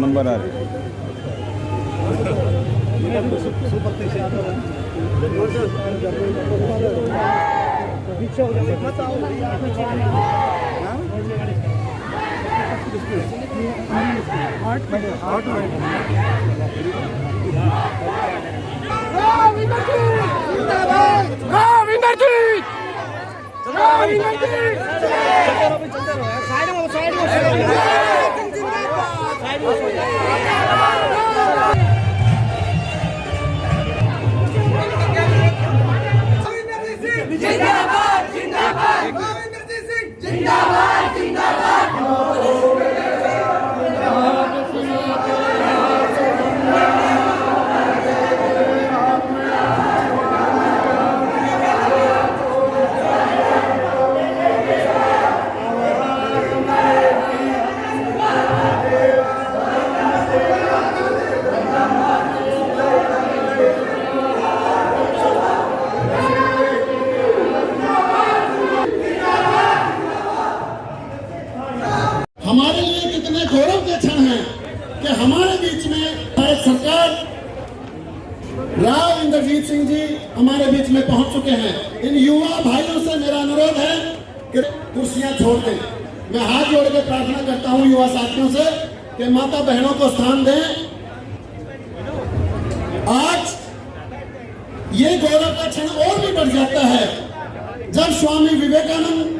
Number आ रहे हमारे लिए कितने गौरव के क्षण हैं कि हमारे बीच में भारत सरकार राव इंद्रजीत सिंह जी हमारे बीच में पहुंच चुके हैं। इन युवा भाइयों से मेरा अनुरोध है कि कुर्सियां छोड़ दें। मैं हाथ जोड़ के प्रार्थना करता हूं युवा साथियों से कि माता बहनों को स्थान दें। आज ये गौरव का क्षण और भी बढ़ जाता है जब स्वामी विवेकानंद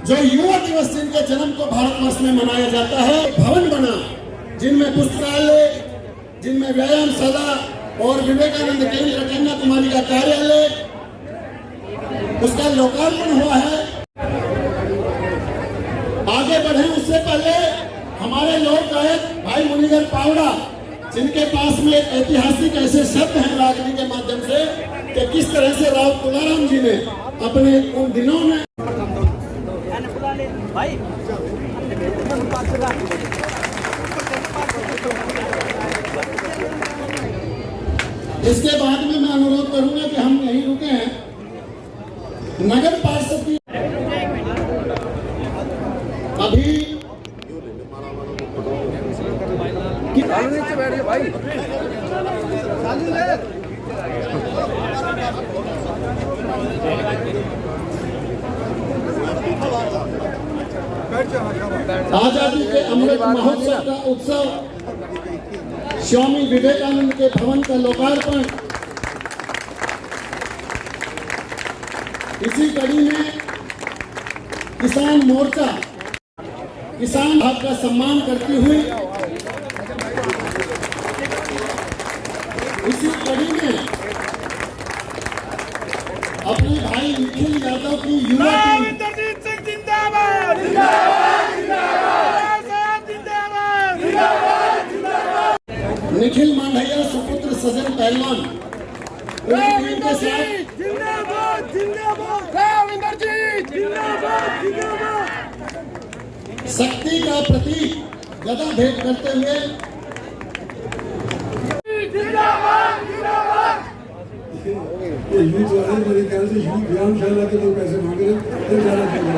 जो युवा दिवस जिनके जन्म को भारतवर्ष में मनाया जाता है, भवन बना जिनमें पुस्तकालय, जिनमें व्यायामशाला और विवेकानंद केंद्र कन्याकुमारी का कार्यालय, उसका लोकार्पण हुआ है। आगे बढ़े उससे पहले हमारे लोक गायक भाई मुनिगर पावड़ा, जिनके पास में ऐतिहासिक ऐसे शब्द हैं रागनी के माध्यम से कि किस तरह से राव तुलाराम जी ने अपने उन दिनों में इसके बाद में मैं अनुरोध करूंगा कि हम यहीं रुके हैं। नगर पार्षद की अभी भाई आजादी के अमृत महोत्सव का उत्सव, स्वामी विवेकानंद के भवन का लोकार्पण, इसी कड़ी में किसान मोर्चा किसान भाग का सम्मान करती हुई इसी कड़ी में अपने भाई निखिल यादव की युवा टीम निखिल मांढैया सुपुत्र सजन पहलवान टीम के साथ शक्ति का प्रतीक गदा भेंट करते हुए यूथ वाले मेरे ख्याल से यूथ व्यायामशाला के लोग पैसे मांग रहे फिर जाना चाहिए।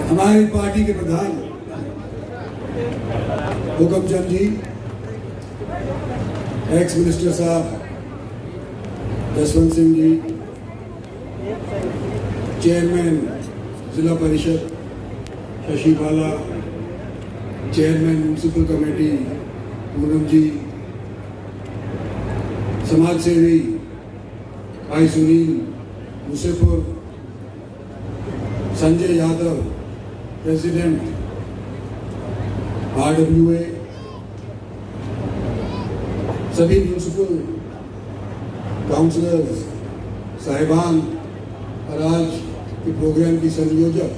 हमारी पार्टी के प्रधान हुकमचंद जी, एक्स मिनिस्टर साहब जसवंत सिंह जी, चेयरमैन जिला परिषद शशि बाला, चेयरमैन म्यूनसिपल कमेटी पूनम जी, समाज सेवी भाई सुनील मुसेपुर, संजय यादव प्रेसिडेंट RWA, सभी म्यूनसिपल काउंसलर्स साहिबान और आज के प्रोग्राम की संयोजक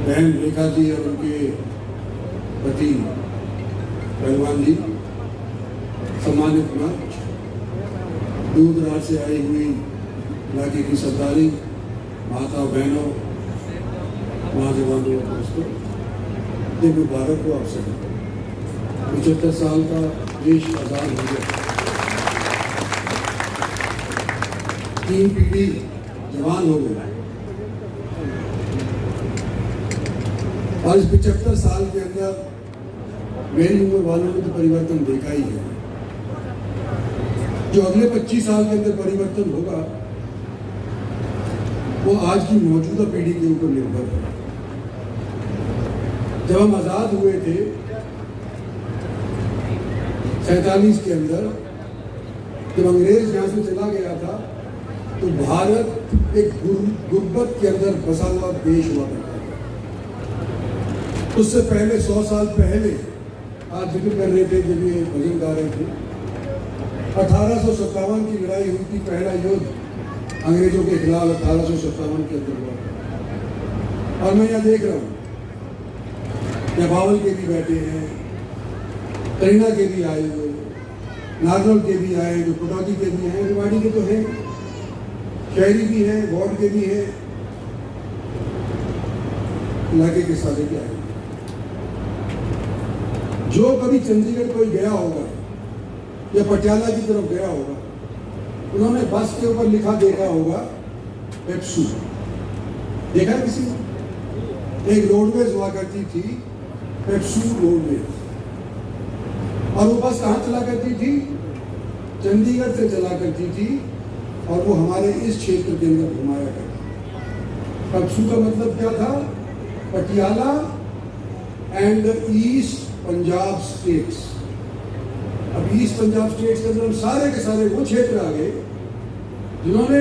बहन रेखा जी और उनके पति पहलवान जी, सम्मानित मंच, दूर दराज से आई हुई इलाके की सरदारी, माता बहनों, नौजवानों, दोस्तों, दिन मुबारक हो आप सभी। 75 साल का देश आज़ाद हो गया, 3 पीढ़ी जवान हो गए और इस 75 साल के अंदर मेरी उम्र वालों ने तो परिवर्तन देखा ही है। जो अगले 25 साल के अंदर परिवर्तन होगा वो आज की मौजूदा पीढ़ी के ऊपर निर्भर है। जब हम आजाद हुए थे 47 के अंदर, जब अंग्रेज यहां से चला गया था तो भारत एक गुर्बत के अंदर बसा हुआ देश हुआ करता था। उससे पहले 100 साल पहले, आज जिक्र कर रहे थे जब ये भजन गा रहे थे, 1857 की लड़ाई हुई थी, पहला युद्ध अंग्रेजों के खिलाफ 1857 के अंदर हुआ। और मैं यहाँ देख रहा हूँ बावल के भी बैठे हैं, करीना के भी आए हुए, नागौर के भी आए, जो कटौती के भी हैं, रिवाड़ी के तो हैं, शहरी भी हैं, वार्ड के भी हैं, इलाके के सारे के आए। जो कभी चंडीगढ़ कोई गया होगा या पटियाला की तरफ गया होगा, उन्होंने बस के ऊपर लिखा देखा होगा पेप्सू। देखा किसी ने? एक रोडवेज हुआ करती थी, पेप्सू रोडवेज, और वो बस कहाँ चला करती थी? चंडीगढ़ से चला करती थी और वो हमारे इस क्षेत्र के अंदर घुमाया करती। पेप्सू का मतलब क्या था? Patiala and east Punjab states. अब ईस्ट पंजाब स्टेट्स के अंदर सारे के सारे वो क्षेत्र आ गए जिन्होंने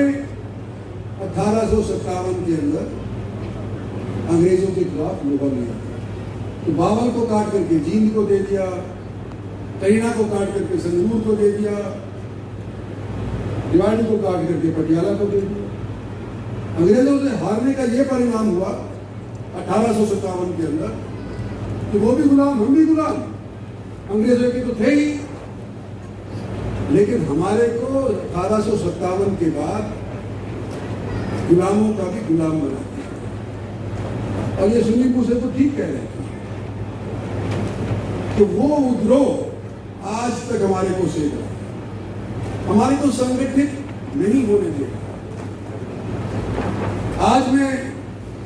1857 के अंदर अंग्रेजों के खिलाफ लोहा लिया। तो बावल को काट करके जींद को दे दिया, करीना को काट करके संगरूर को दे दिया, रिवाड़ी को काट करके पटियाला को दे दिया। अंग्रेजों से हारने का यह परिणाम हुआ 1857 के अंदर कि वो भी गुलाम, हम भी गुलाम, अंग्रेजों के तो थे ही, लेकिन हमारे को 1857 के बाद गुलामों का भी गुलाम बना दिया। और ये सुन्नी पूछे तो ठीक कह रहे हैं कि वो विद्रोह आज तक हमारे को सेक रहा है, हमारे को संगठित नहीं होने देगा। आज मैं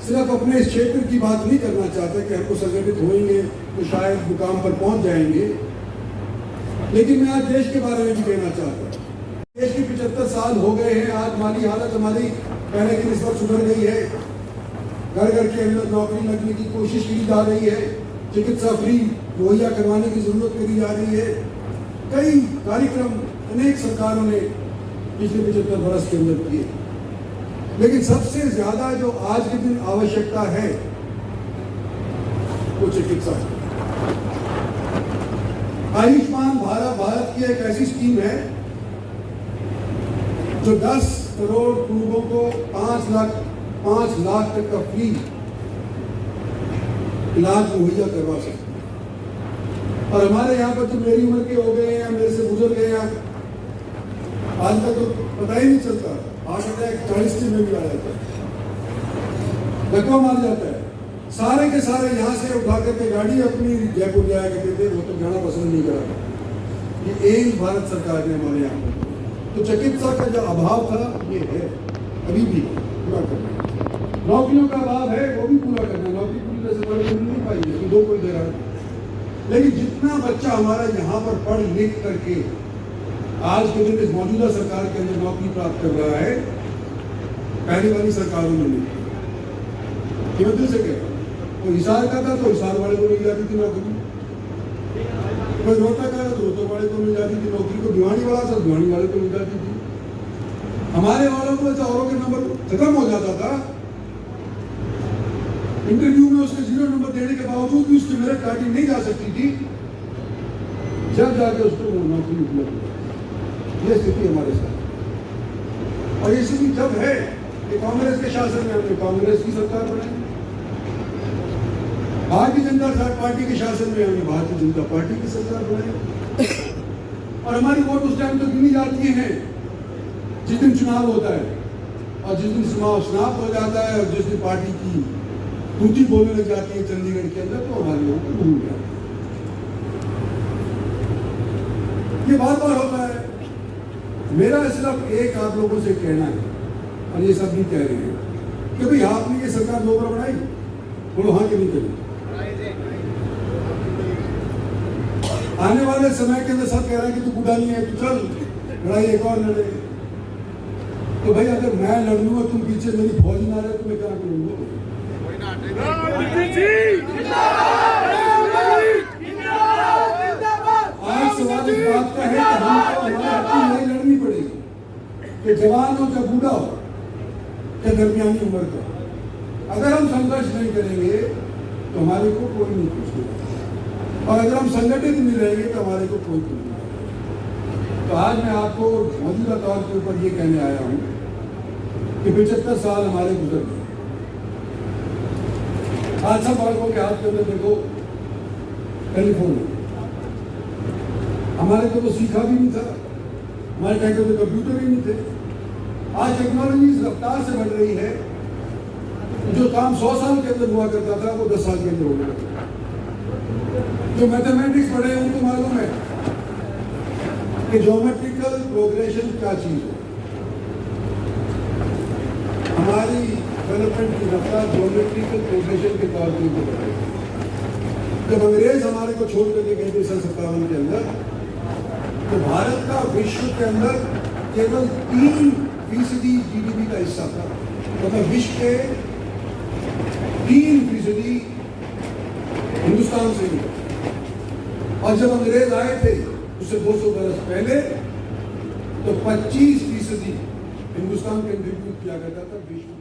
सिर्फ अपने इस क्षेत्र की बात नहीं करना चाहता कि हमको संगठित होंगे तो शायद मुकाम पर पहुंच जाएंगे, लेकिन मैं आज देश के बारे में भी कहना चाहता हूँ। देश की 75 साल हो गए हैं, आज माली हालत हमारी पहले की निस्बत सुधर गई है, घर घर के अंदर नौकरी लगने की कोशिश की जा रही है, चिकित्सा फ्री मुहैया करवाने की जरूरत करी जा रही है। कई कार्यक्रम अनेक सरकारों ने पिछले 75 वर्ष के अंदर किए, लेकिन सबसे ज्यादा जो आज के दिन आवश्यकता है वो चिकित्सा है। आयुष्मान भारत की एक ऐसी स्कीम है जो 10 करोड़ कुटुंबों को 5 लाख तक का फ्री इलाज मुहैया करवा सकते हैं। और हमारे यहाँ पर जो मेरी उम्र के हो गए हैं, मेरे से गुजर गए हैं, आज तक तो पता ही नहीं चलता, हार्ट अटैक 40 में भी आ जाता है, धक्का मार जाता है। सारे के सारे यहाँ से उठा करके गाड़ी अपनी जयपुर जाया करते थे, वो तो जाना पसंद नहीं करा। ये एक भारत सरकार ने हमारे यहाँ पर तो चिकित्सा का जो अभाव था ये है, अभी भी पूरा करना। नौकरियों का अभाव है, वो भी पूरा करना। नौकरी पूरी तरह से मिल नहीं पाई है, दो कोई दे रहा है, लेकिन जितना बच्चा हमारा यहाँ पर पढ़ लिख करके आज के दिन इस मौजूदा सरकार के अंदर नौकरी प्राप्त कर रहा है, पहले वाली सरकारों में नहीं। मुख्यमंत्री से कह कोई हिसार का था तो हिसार वाले को मिल जाती थी नौकरी, कोई रोहतक का था तो रोहतक वाले को मिल जाती थी नौकरी, को भिवानी वाला था भिवानी वाले को मिल जाती थी। हमारे वालों को औरों के नंबर खत्म हो जाता था, इंटरव्यू में उसके 0 नंबर देने के बावजूद भी उसकी मेरिट काटी नहीं जा सकती थी, जब जाके उसको वो नौकरी उपलब्ध हो। ये स्थिति हमारे साथ, और ये स्थिति जब है कि कांग्रेस के शासन में हमने कांग्रेस की सरकार बनाई, भारतीय जनता पार्टी के शासन में हमने भारतीय जनता पार्टी की सरकार बनाई, और हमारी वोट उस टाइम तो गिनी जाती है जिस दिन चुनाव होता है, और जिस दिन चुनाव समाप्त हो जाता है और जिस दिन पार्टी की टूटी बोलने लग जाती है चंडीगढ़ के अंदर, तो हमारे लोगों को भूल जाता है। ये बार बार होता है। मेरा सिर्फ एक आप लोगों से कहना है, और ये सब भी कह रहे हैं कि भाई आपने ये सरकार 2 बार बनाई, बोलो हाँ कि नहीं करी। आने वाले समय के अंदर सब कह रहा है कि तू बूढ़ा नहीं है, तू चल लड़ाई एक और लड़े। तो भाई अगर मैं लड़ लूंगा, तुम पीछे मेरी फौज ना रहे तो मैं क्या करूंगा? आज सवाल इस बात का है कि हमको हमारी लड़ाई लड़नी पड़ेगी कि जवान हो चाहे बूढ़ा हो चाहे दरमियानी उम्र का, अगर हम संघर्ष नहीं करेंगे तो हमारे को कोई नहीं पूछेगा, और अगर हम संगठित नहीं रहेंगे तो हमारे को कोई पूछेगा। तो आज मैं आपको मौजूदा तौर के ऊपर ये कहने आया हूँ कि 75 साल हमारे गुजर गए। आज सब बालकों के हाथ के अंदर देखो टेलीफोन है, हमारे को तो सीखा भी नहीं था, हमारे टाइम पे तो कंप्यूटर ही नहीं थे। आज टेक्नोलॉजी इस रफ्तार से बढ़ रही है, जो काम 100 साल के अंदर हुआ करता था वो 10 साल के अंदर हो गया। जो मैथमेटिक्स पढ़े हैं उनको मालूम है कि ज्योमेट्रिकल प्रोग्रेशन क्या चीज है। हमारी डेवलपमेंट की रफ्तार ज्योमेट्रिकल प्रोग्रेशन के तौर पर बढ़ रही है। जब अंग्रेज हमारे को छोड़ करके गए थे 57 के अंदर, तो भारत का विश्व के अंदर केवल 3% GDP का हिस्सा था, मतलब विश्व के 3% हिंदुस्तान से ही। और जब अंग्रेज आए थे उससे 200 बरस पहले, तो 25% हिंदुस्तान कंट्रीब्यूट किया करता था विश्व